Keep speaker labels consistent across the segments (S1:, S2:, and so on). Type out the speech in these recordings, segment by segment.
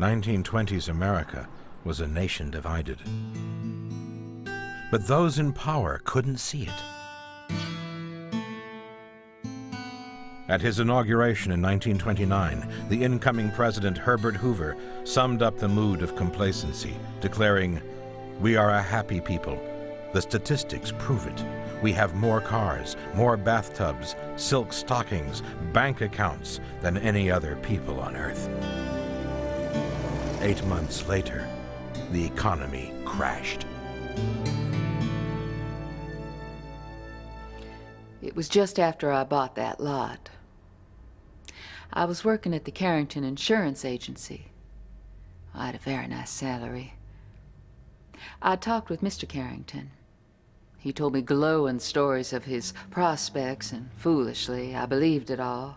S1: 1920s America was a nation divided. But those in power couldn't see it. At his inauguration in 1929, the incoming president, Herbert Hoover, summed up the mood of complacency, declaring, "We are a happy people. The statistics prove it. We have more cars, more bathtubs, silk stockings, bank accounts than any other people on earth." 8 months later, the economy crashed.
S2: It was just after I bought that lot. I was working at the Carrington Insurance agency. I had a very nice salary. I talked with Mr. Carrington. He told me glowing stories of his prospects, and foolishly, I believed it all.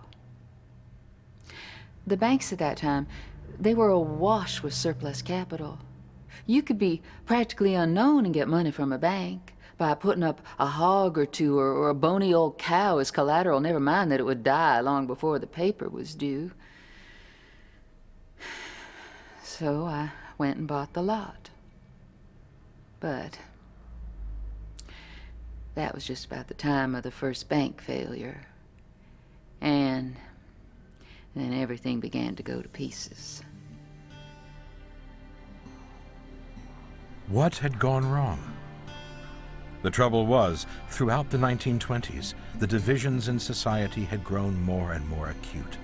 S2: The banks at that time, they were awash with surplus capital. You could be practically unknown and get money from a bank by putting up a hog or two or a bony old cow as collateral, never mind that it would die long before the paper was due. So I went and bought the lot. But that was just about the time of the first bank failure. And then everything began to go to pieces.
S1: What had gone wrong? The trouble was, throughout the 1920s, the divisions in society had grown more and more acute.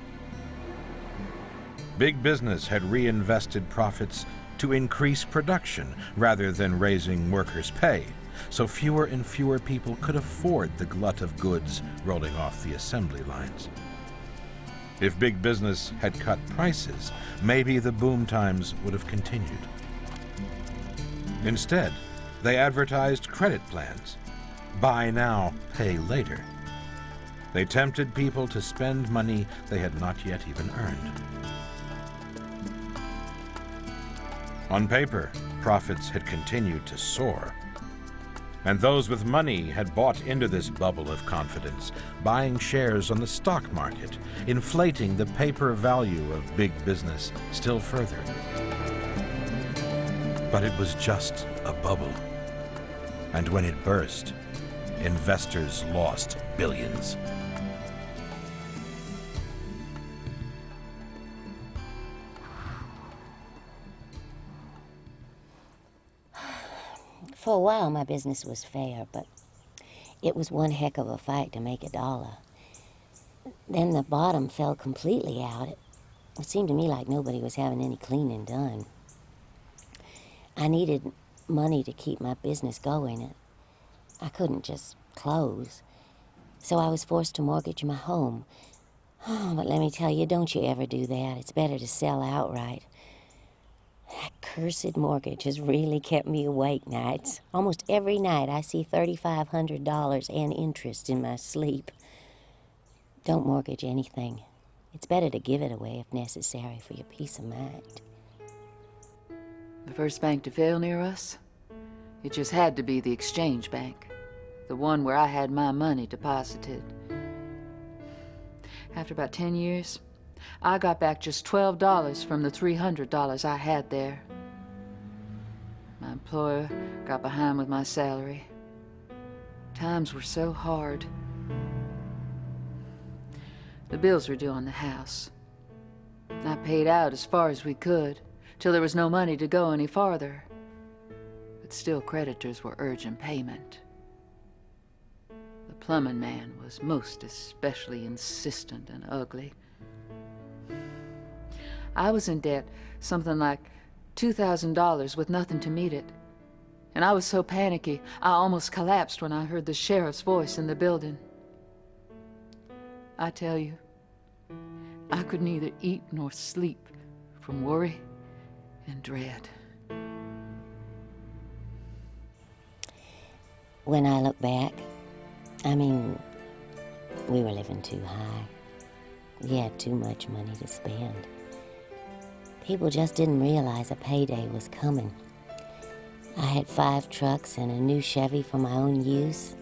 S1: Big business had reinvested profits to increase production rather than raising workers' pay, so fewer and fewer people could afford the glut of goods rolling off the assembly lines. If big business had cut prices, maybe the boom times would have continued. Instead, they advertised credit plans. Buy now, pay later. They tempted people to spend money they had not yet even earned. On paper, profits had continued to soar. And those with money had bought into this bubble of confidence, buying shares on the stock market, inflating the paper value of big business still further. But it was just a bubble. And when it burst, investors lost billions.
S3: For a while, my business was fair, but it was one heck of a fight to make $1. Then the bottom fell completely out. It seemed to me like nobody was having any cleaning done. I needed money to keep my business going. I couldn't just close. So I was forced to mortgage my home. Oh, but let me tell you, don't you ever do that. It's better to sell outright. That cursed mortgage has really kept me awake nights. Almost every night I see $3,500 and interest in my sleep. Don't mortgage anything. It's better to give it away if necessary for your peace of mind.
S2: The first bank to fail near us, it just had to be the Exchange Bank, the one where I had my money deposited. After about 10 years, I got back just $12 from the $300 I had there. My employer got behind with my salary. Times were so hard. The bills were due on the house. I paid out as far as we could, till there was no money to go any farther. But still creditors were urging payment. The plumbing man was most especially insistent and ugly. I was in debt, something like $2,000 with nothing to meet it. And I was so panicky, I almost collapsed when I heard the sheriff's voice in the building. I tell you, I could neither eat nor sleep from worry and dread.
S3: When I look back, we were living too high. We had too much money to spend. People just didn't realize a payday was coming. I had 5 trucks and a new Chevy for my own use.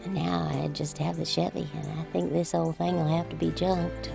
S3: And now I just have the Chevy, and I think this old thing will have to be junked.